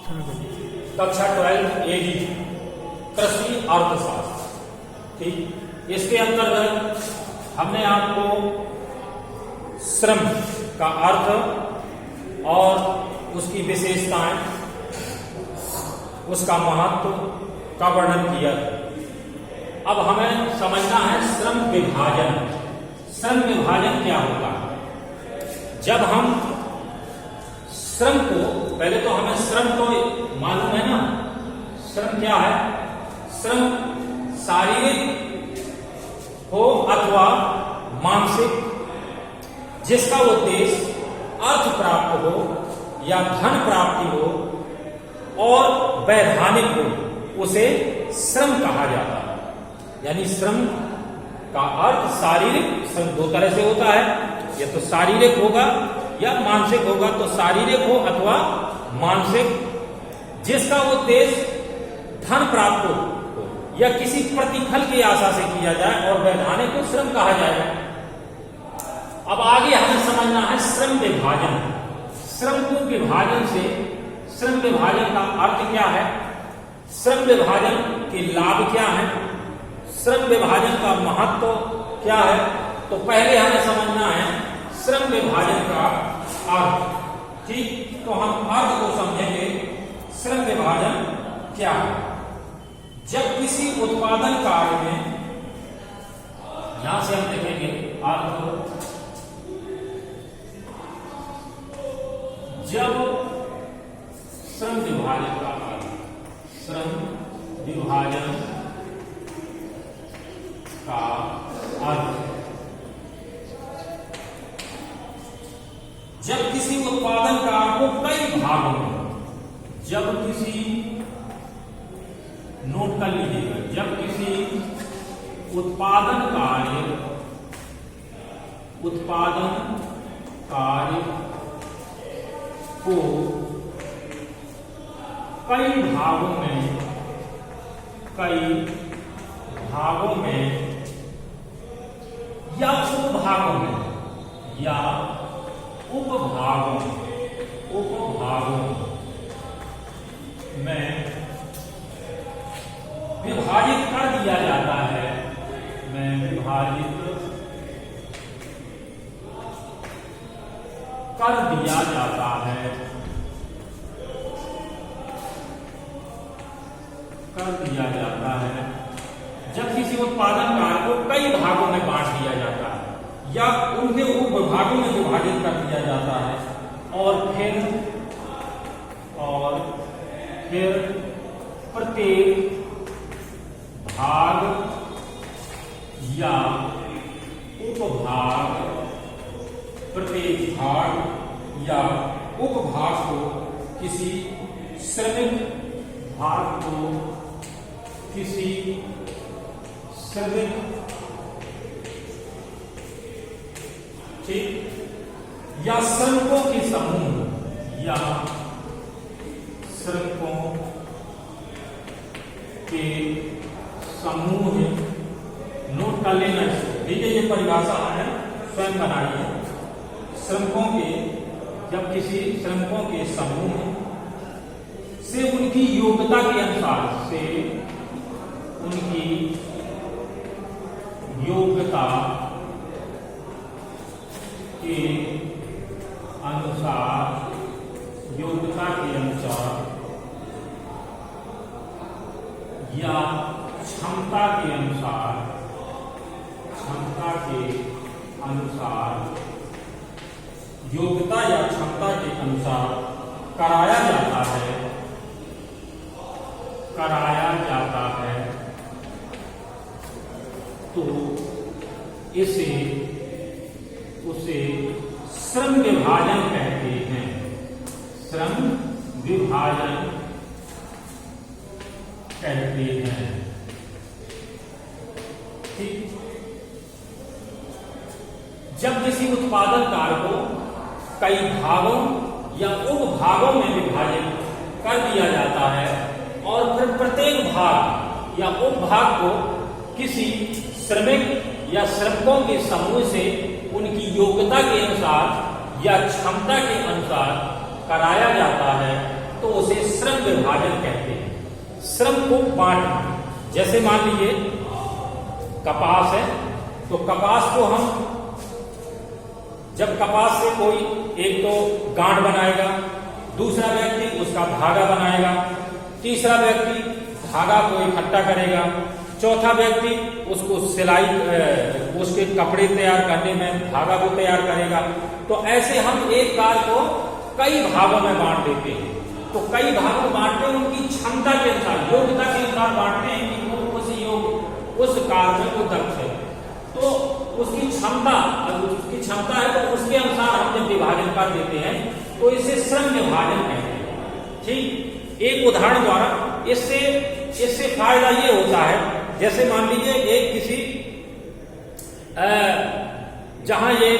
कक्षा 12 एडी कृषि अर्थशास्त्र। ठीक, इसके अंतर्गत हमने आपको श्रम का अर्थ और उसकी विशेषताएं, उसका महत्व का वर्णन किया। अब हमें समझना है श्रम विभाजन। श्रम विभाजन क्या होता है? जब हम श्रम को, पहले तो हमें श्रम तो मालूम है ना, श्रम क्या है? श्रम शारीरिक हो अथवा मानसिक, जिसका उद्देश्य अर्थ प्राप्त हो या धन प्राप्ति हो और वैधानिक हो, उसे श्रम कहा जाता है। यानी श्रम का अर्थ शारीरिक, श्रम दो तरह से होता है, या तो शारीरिक होगा या मानसिक होगा। तो शारीरिक हो अथवा मानसिक, जिसका उद्देश्य धन प्राप्त हो या किसी प्रतिफल की आशा से किया जाए और वैधानिक को श्रम कहा जाएगा। अब आगे हमें समझना है श्रम विभाजन। श्रम को विभाजन से, श्रम विभाजन का अर्थ क्या है, श्रम विभाजन के लाभ क्या है, श्रम विभाजन का महत्व क्या है। तो पहले हमें समझना है श्रम विभाजन का अर्थ। ठीक, तो हम अर्थ को समझेंगे। श्रम विभाजन क्या है? जब किसी उत्पादन कार्य में, यहां से हम देखेंगे अर्थ, जब श्रम विभाजन का अर्थ, श्रम विभाजन का अर्थ, जब किसी उत्पादन कार्य को कई भागों में, जब किसी, नोट कर लीजिएगा, जब किसी उत्पादन कार्य को कई भागों में या उपभागों में विभाजित कर दिया जाता है, जब किसी उत्पादन कार्य को कई भागों में बांट दिया जाता है या उनके उपभागों में विभाजित कर दिया जाता है और फिर प्रत्येक भाग या उपभाग को किसी श्रमिक भाग को किसी श्रमिक, ठीक, या श्रमिकों के समूह या श्रमिकों के समूह, नोट कर लेना इसको, ये परिभाषा है, स्वयं बनाइए। श्रमिकों के, जब किसी श्रमिकों के समूह से उनकी योग्यता के अनुसार, या क्षमता के अनुसार, योग्यता या क्षमता के अनुसार कराया जाता है, तो उसे श्रम विभाजन कहते हैं। श्रम विभाजन कहते हैं। ठीक, जब किसी उत्पादन कार्य को कई भागों या उपभागों में विभाजित कर दिया जाता है और फिर प्रत्येक भाग या उपभाग को किसी श्रमिक या श्रमिकों के समूह से उनकी योग्यता के अनुसार या क्षमता के अनुसार कराया जाता है, तो तो उसे श्रम विभाजन कहते हैं। श्रम को बांटना, जैसे मान लीजिए कपास है, तो कपास को हम जब कपास से कोई एक तो गांठ बनाएगा, दूसरा व्यक्ति उसका धागा बनाएगा, तीसरा व्यक्ति धागा को इकट्ठा करेगा, चौथा व्यक्ति उसको सिलाई उसके कपड़े तैयार करने में धागा को तैयार करेगा। तो ऐसे हम एक कार्य को कई भागों में बांट देते हैं। तो कई भागों में बांटते हैं, उनकी क्षमता के अनुसार, योग्यता के अनुसार बांटते हैं कि वो उस कार्य में वो दक्ष है, तो उसकी क्षमता है, तो उसके अनुसार हम जब विभाजन कर देते हैं तो इसे श्रम विभाजन कहते हैं। ठीक, एक उदाहरण द्वारा इससे फायदा ये होता है, जैसे मान लीजिए एक किसी जहां ये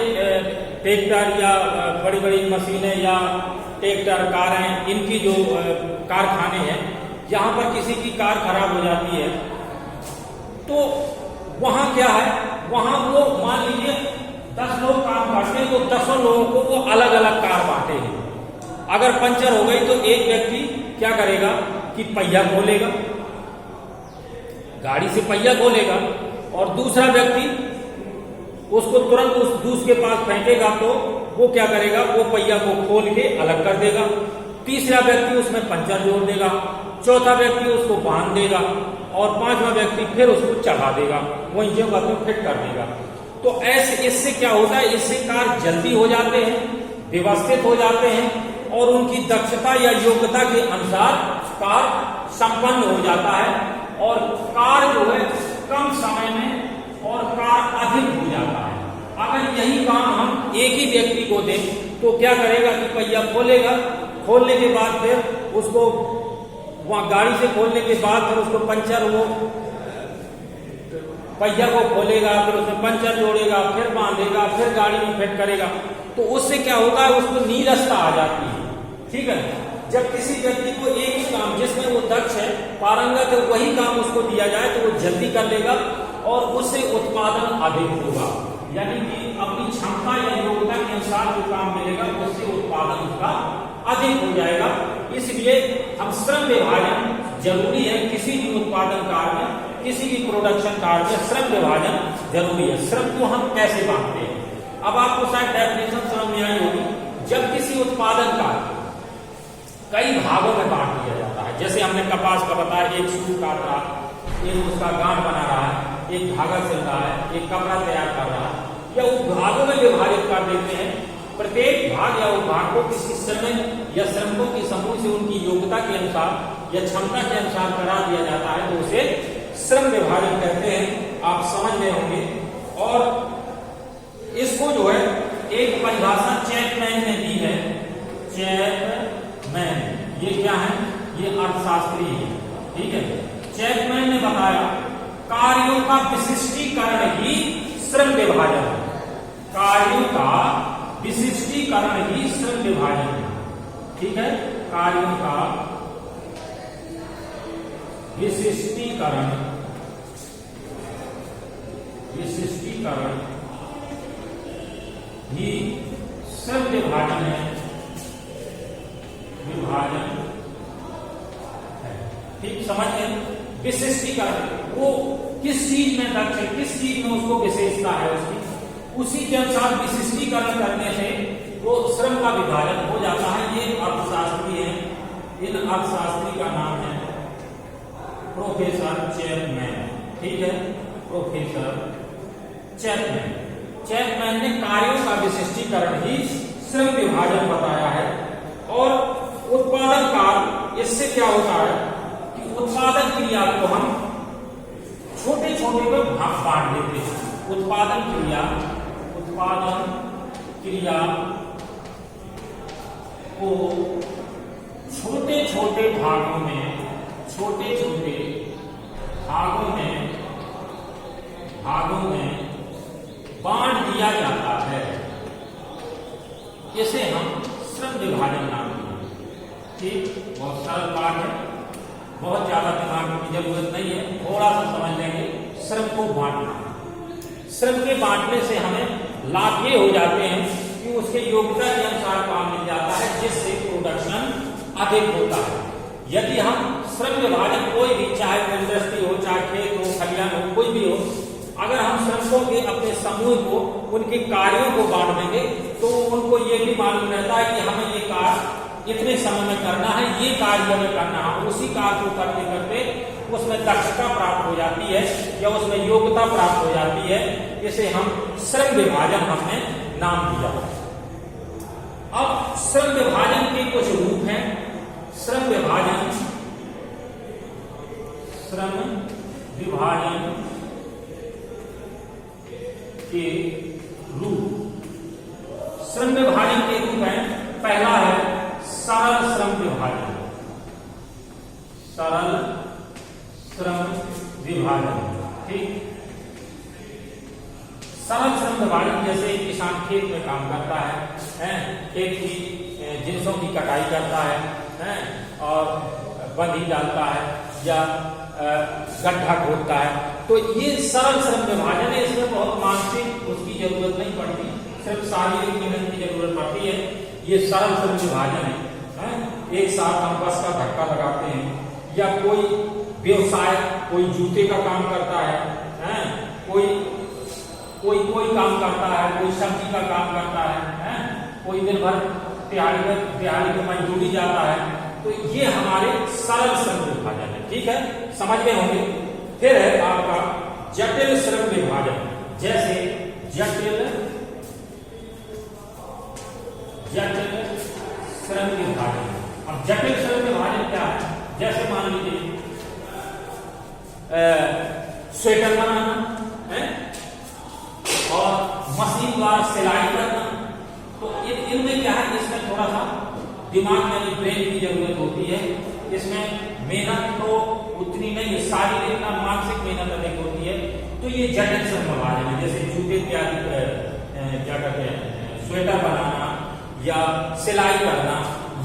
ट्रैक्टर या बड़ी बड़ी मशीनें या ट्रैक्टर कारें, इनकी जो कारखाने हैं, यहाँ पर किसी की कार खराब हो जाती है, तो वहां क्या है, वहां वो मान लीजिए 10 लोग काम करते हैं, तो 10 लोगों को वो अलग अलग कार बांटे हैं। अगर पंचर हो गई तो एक व्यक्ति क्या करेगा कि पहिया खोलेगा, गाड़ी से पहिया खोलेगा, और दूसरा व्यक्ति उसको तुरंत उस दूसरे के पास फेंकेगा, तो वो क्या करेगा, वो पहिया को खोल के अलग कर देगा। तीसरा व्यक्ति उसमें पंचर जोड़ देगा, चौथा व्यक्ति उसको बांध देगा, और पांचवा व्यक्ति फिर उसको चढ़ा देगा, वहीं जगह पर फिट कर देगा। तो ऐसे इससे क्या होता है, इससे कार्य जल्दी हो जाते हैं, व्यवस्थित हो जाते हैं, और उनकी दक्षता या योग्यता के अनुसार कार्य संपन्न हो जाता है, और कार्य जो है कम समय में और कार्य अधिक हो जाता है। अगर यही काम हम एक ही व्यक्ति को दें तो क्या करेगा कि पहिया खोलेगा, खोलने के बाद फिर उसको वहां गाड़ी से खोलने के बाद फिर उसको पंचर, वो पहिया को खोलेगा, फिर उसमें पंचर जोड़ेगा, फिर बांधेगा, फिर गाड़ी में फिट करेगा। तो उससे क्या होता है, उसको नीरसता आ जाती है। ठीक है, जब किसी व्यक्ति को एक ही काम जिसमें वो दक्ष है, पारंगत है, वही काम उसको दिया जाए तो वो जल्दी कर लेगा और उससे उत्पादन अधिक होगा। यानी कि अपनी क्षमता या योग्यता के अनुसार जो काम मिलेगा उससे उत्पादन उसका अधिक हो जाएगा। इसलिए हम श्रम विभाजन जरूरी है, किसी भी उत्पादन कार्य में, किसी भी प्रोडक्शन कार्य में श्रम विभाजन जरूरी है। श्रम को हम कैसे बांटते हैं, अब आपको शायद डेफिनेशन समझ में आई होगी। जब किसी उत्पादन कार्य कई भागों में बांट दिया जाता है, जैसे हमने कपास का बताया, एक सूत काट रहा, एक उसका गांठ बना रहा है, एक धागा सिल रहा है, एक कपड़ा तैयार कर रहा है, या उस भागों में विभाजित कर देते हैं। प्रत्येक भाग या उपभाग को किसी श्रमिक या श्रमिकों के समूह से उनकी योग्यता के अनुसार या क्षमता के अनुसार करा दिया जाता है, तो उसे श्रम विभाजन कहते हैं। आप समझ गए होंगे। और इसको जो है एक परिभाषा चैपमैन ने दी है। चैपमैन, ये क्या है, ये अर्थशास्त्री है। ठीक है, चैपमैन ने बताया कार्यों का विशिष्टीकरण ही श्रम विभाजन है। कार्यों का विशिष्टीकरण ही श्रम विभाजन है। ठीक है, कार्यों का विशिष्टीकरण ही श्रम विभाजन है, ठीक समझ गए। विशिष्टीकरण, वो किस चीज में दक्ष है, किस चीज में उसको विशेषता है उसकी, उसी के अनुसार विशिष्टीकरण करने से वो श्रम का विभाजन हो जाता है। ये अर्थशास्त्री है, इन अर्थशास्त्री का नाम है प्रोफेसर चैपमैन। ठीक है, प्रोफेसर चैपमैन। चैपमैन ने कार्यों का विशिष्टीकरण ही श्रम विभाजन बताया है। और उत्पादन कार्य, इससे क्या होता है कि उत्पादन क्रिया को हम छोटे छोटे में बांट देते हैं। उत्पादन क्रिया को छोटे छोटे भागों में बांट दिया जाता है। इसे हम श्रम विभाजन नाम देते हैं। ठीक, बहुत सरल बात है, बहुत ज्यादा दिमाग की जरूरत नहीं है, थोड़ा सा समझ लेंगे। श्रम को बांटना, श्रम के बांटने से हमें लाभ ये हो जाते हैं कि उसके योग्यता के अनुसार काम मिल जाता है, जिससे प्रोडक्शन अधिक होता है। यदि हम श्रम विभाजन कोई भी, चाहे इंडस्ट्री हो, चाहे खेत हो, खलिहान हो, कोई भी हो, अगर हम श्रमिकों के अपने समूह को उनके कार्यों को बांट देंगे तो उनको ये भी मालूम रहता है कि हमें ये कार्य इतने समय में करना है, ये कार्य हमें करना है। उसी कार्य को करते करते उसमें दक्षता प्राप्त हो जाती है या उसमें योग्यता प्राप्त हो जाती है। इसे हम श्रम विभाजन हमने नाम दिया। अब श्रम विभाजन के कुछ रूप हैं। श्रम विभाजन के रूप, श्रम विभाजन के रूप है। पहला है सरल श्रम विभाजन। सरल श्रम विभाजन, ठीक। सरल श्रम विभाजन जैसे किसान खेत में काम करता है, खेत की जिंसों की कटाई करता है, और बंधी डालता है या गड्ढा खोदता है, तो ये सरल श्रम विभाजन है। इसमें बहुत मानसिक उसकी जरूरत नहीं पड़ती, सिर्फ शारीरिक मेहनत की जरूरत पड़ती है। ये सरल श्रम विभाजन है। एक साथ हम बस का धक्का लगाते हैं, या कोई व्यवसाय, कोई जूते का काम करता है, कोई काम करता है, कोई सब्जी का काम करता है, कोई दिन भर दिहाड़ी में मजदूरी जाता है। तो ये हमारे सरल श्रम विभाजन है, ठीक है, समझ में होंगे। फिर है आपका जटिल श्रम विभाजन। जैसे जटिल श्रम विभाजन। अब जटिल श्रम विभाजन क्या है? जैसे मान लीजिए स्वेटर बनाना है और मशीन द्वारा सिलाई करना, तो इनमें क्या है, इसमें थोड़ा सा दिमाग यानी ब्रेन की जरूरत होती है। इसमें मेहनत तो उतनी नहीं है, शारीरिक ना मानसिक मेहनत अधिक होती है। तो ये जटिल श्रम विभाजन है। जैसे जूते तैयारी, क्या कहते हैं, स्वेटर बनाना या सिलाई करना,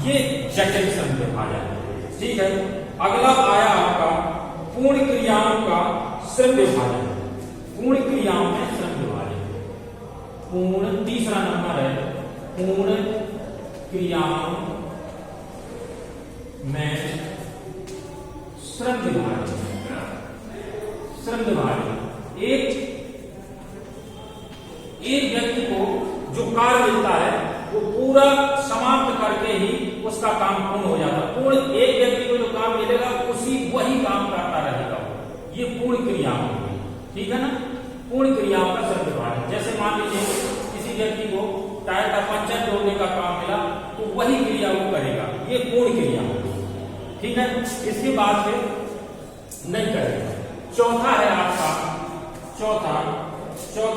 ये जटिल श्रम विभाजन है, ठीक है। अगला आया आपका पूर्ण क्रियाओं का श्रम विभाजन। पूर्ण क्रियाओं में श्रम विभाजन, पूर्ण, तीसरा नंबर है पूर्ण क्रियाओं में श्रम विभाजन। श्रम विभाजन एक व्यक्ति को जो कार्य मिलता है वो पूरा समाप्त करके ही उसका काम पूर्ण हो जाता है। पूर्ण, एक व्यक्ति को जो काम मिलेगा वही काम करता रहेगा, ये पूर्ण क्रियाओं होगी, ठीक है ना। पूर्ण क्रियाओं का श्रम विभाजन, जैसे मान लीजिए किसी व्यक्ति को टायर का पंचर जोड़ने का काम मिला तो वही क्रिया वो करेगा, ये पूर्ण क्रिया होगी, ठीक है। इसके बाद फिर नहीं करेगा। चौथा है आपका, चौथा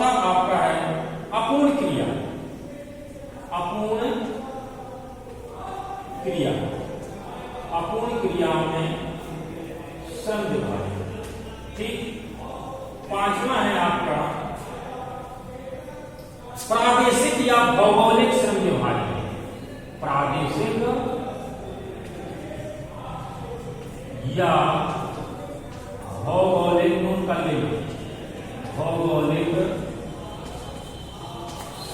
आपका है अपूर्ण क्रिया। अपूर्ण क्रियाओं में श्रम विभाजन, ठीक। पांचवा है आपका प्रादेशिक या भौगोलिक श्रम विभाजन। प्रादेशिक या भौगोलिक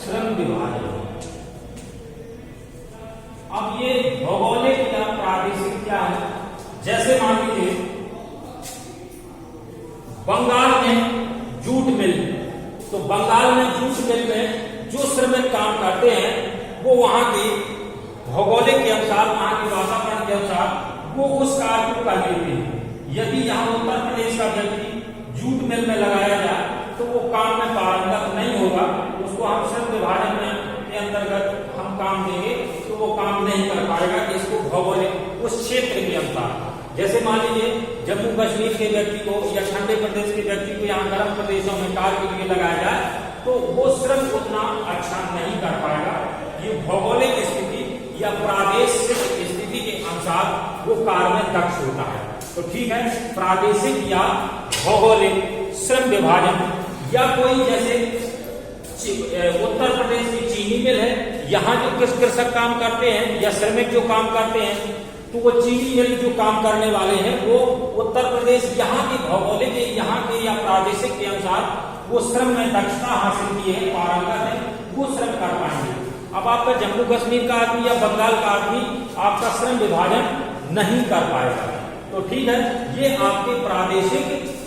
श्रम विभाजन। अब ये भौगोलिक या प्रादेशिक क्या है? जैसे मान लीजिए बंगाल में जूट मिल, तो बंगाल में जूट मिल में जो श्रमिक काम करते हैं वो वहां के भौगोलिक के अनुसार, वहां के वातावरण के अनुसार वो उस कार्य को कर लेते हैं। यदि यहाँ उत्तर प्रदेश का व्यक्ति जूट मिल में लगाया जाए तो वो काम में पारंगत नहीं होगा, उसको हम श्रम विभाजन के अंतर्गत हम काम देंगे तो वो काम नहीं कर पाएगा। इसको भौगोलिक उस क्षेत्र के अनुसार, जैसे मान लीजिए जम्मू कश्मीर के व्यक्ति को या ठंडे प्रदेश के व्यक्ति को यहाँ गर्म प्रदेशों में कार्य के लिए लगाया जाए तो वो श्रम उतना अच्छा नहीं कर पाएगा। ये भौगोलिक स्थिति या प्रादेशिक स्थिति के अनुसार वो कार्य में दक्ष होता है। तो ठीक है, प्रादेशिक या भौगोलिक श्रम विभाजन। या कोई जैसे उत्तर प्रदेश की चीनी मिल है, यहाँ जो कृषक काम करते हैं या श्रमिक जो काम करते हैं तो वो चीनी मिल जो काम करने वाले हैं वो उत्तर प्रदेश यहाँ के भौगोलिक, यहाँ के या प्रादेशिक के अनुसार वो श्रम में दक्षता हासिल की है, पारंगत है, वो श्रम कर पाएंगे। अब आपका जम्मू कश्मीर का आदमी या बंगाल का आदमी आपका श्रम विभाजन नहीं कर पाएगा। तो ठीक है, ये आपके प्रादेशिक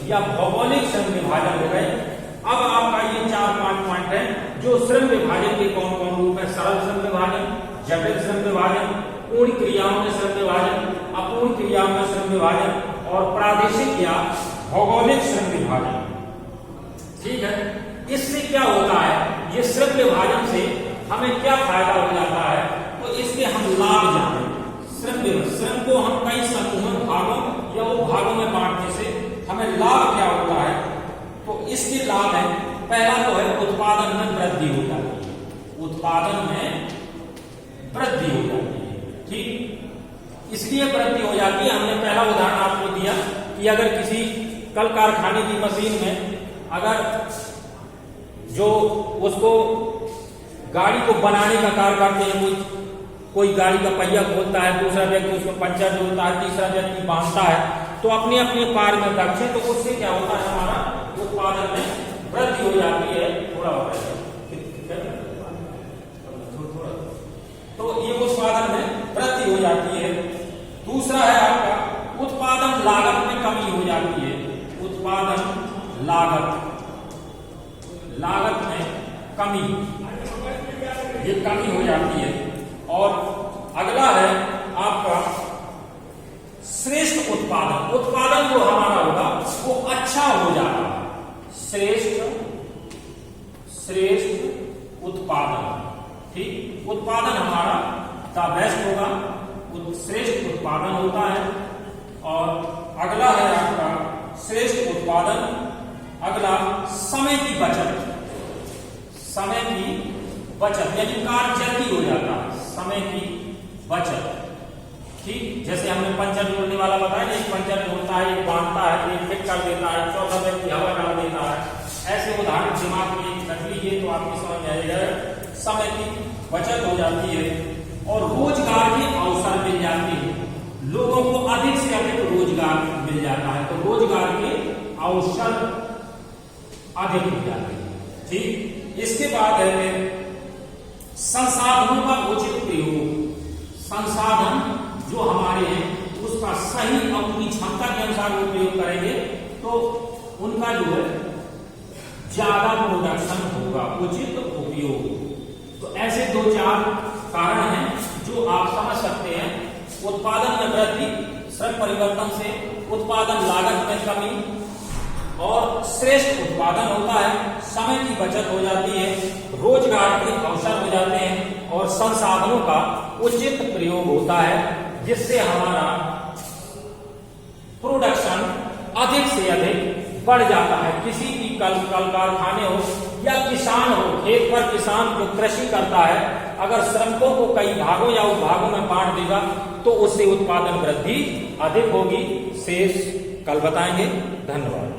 या भौगोलिक श्रम विभाजन हो गए। अब आपका ये 4-5 पॉइंट है जो श्रम विभाजन के कौन कौन रूप है। सरल श्रम विभाजन, जटिल श्रम विभाजन, पूर्ण क्रियाओं में श्रम विभाजन, अपूर्ण क्रियाओं में श्रम विभाजन और प्रादेशिक या भौगोलिक श्रम विभाजन। ठीक है, इससे क्या होता है, ये श्रम विभाजन से हमें क्या फायदा हो जाता है, तो इसके हम लाभ जाने। श्रम को हम कई समूहों, भागों या उपभागों में बांटने से हमें लाभ क्या होता है, तो इसके लाभ है, पहला तो है उत्पादन में वृद्धि हो जाती है। उत्पादन में वृद्धि हो जाती है। ठीक, इसलिए वृद्धि हो जाती है, हमने पहला उदाहरण आपको दिया कि अगर किसी कल कारखाने की मशीन में अगर जो उसको गाड़ी को बनाने का कार्य करते हैं, कोई गाड़ी का पहिया खोलता है, दूसरा व्यक्ति उसको पंचर जोड़ता है, तीसरा व्यक्ति बांधता है, तो अपने अपने कार्य में दक्ष है, तो उससे क्या होता है, हमारा उत्पादन में वृद्धि हो जाती है। थोड़ा होता है तो ये उत्पादन में वृद्धि हो जाती है। दूसरा है आपका उत्पादन लागत में कमी हो जाती है। उत्पादन लागत में कमी, ये कमी हो जाती है। और अगला है आपका श्रेष्ठ उत्पादन। उत्पादन जो हमारा होगा वो अच्छा हो जाता है। श्रेष्ठ उत्पादन, ठीक, उत्पादन हमारा द बेस्ट होगा, श्रेष्ठ उत्पादन होता है। और अगला है आपका श्रेष्ठ उत्पादन, अगला समय की बचत। समय की बचत यानी कार्य जल्दी हो जाता है, समय की बचत। ठीक, जैसे हमने पंचर जोड़ने वाला बताया, एक पंचर जोड़ता है, एक बांधता है, एक फिट कर देता है, चौथा व्यक्ति हवा डाल देता है। ऐसे उदाहरण दिमाग में रख लीजिए तो आपकी समझ में आएगा। समय की बचत हो जाती है और रोजगार के अवसर मिल जाते हैं। लोगों को अधिक से अधिक रोजगार मिल जाता है, तो रोजगार के अवसर अधिक मिल जाते हैं। ठीक, इसके बाद है संसाधनों का उचित प्रयोग। संसाधन जो हमारे हैं उसका सही अपनी क्षमता के अनुसार उपयोग करेंगे तो उनका जो है ज्यादा प्रोडक्शन होगा, उचित उपयोग। तो ऐसे 2-4 कारण हैं जो आप समझ सकते हैं। उत्पादन में वृद्धि, श्रम परिवर्तन से उत्पादन लागत में कमी और श्रेष्ठ उत्पादन होता है, समय की बचत हो जाती है, रोजगार के अवसर हो जाते हैं और संसाधनों का उचित प्रयोग होता है, जिससे हमारा प्रोडक्शन अधिक से अधिक बढ़ जाता है। किसी भी कल कारखाने हो या किसान हो, खेत पर किसान जो कृषि करता है, अगर श्रमिकों को कई भागों या उपभागों में बांट देगा तो उससे उत्पादन वृद्धि अधिक होगी। शेष कल बताएंगे। धन्यवाद।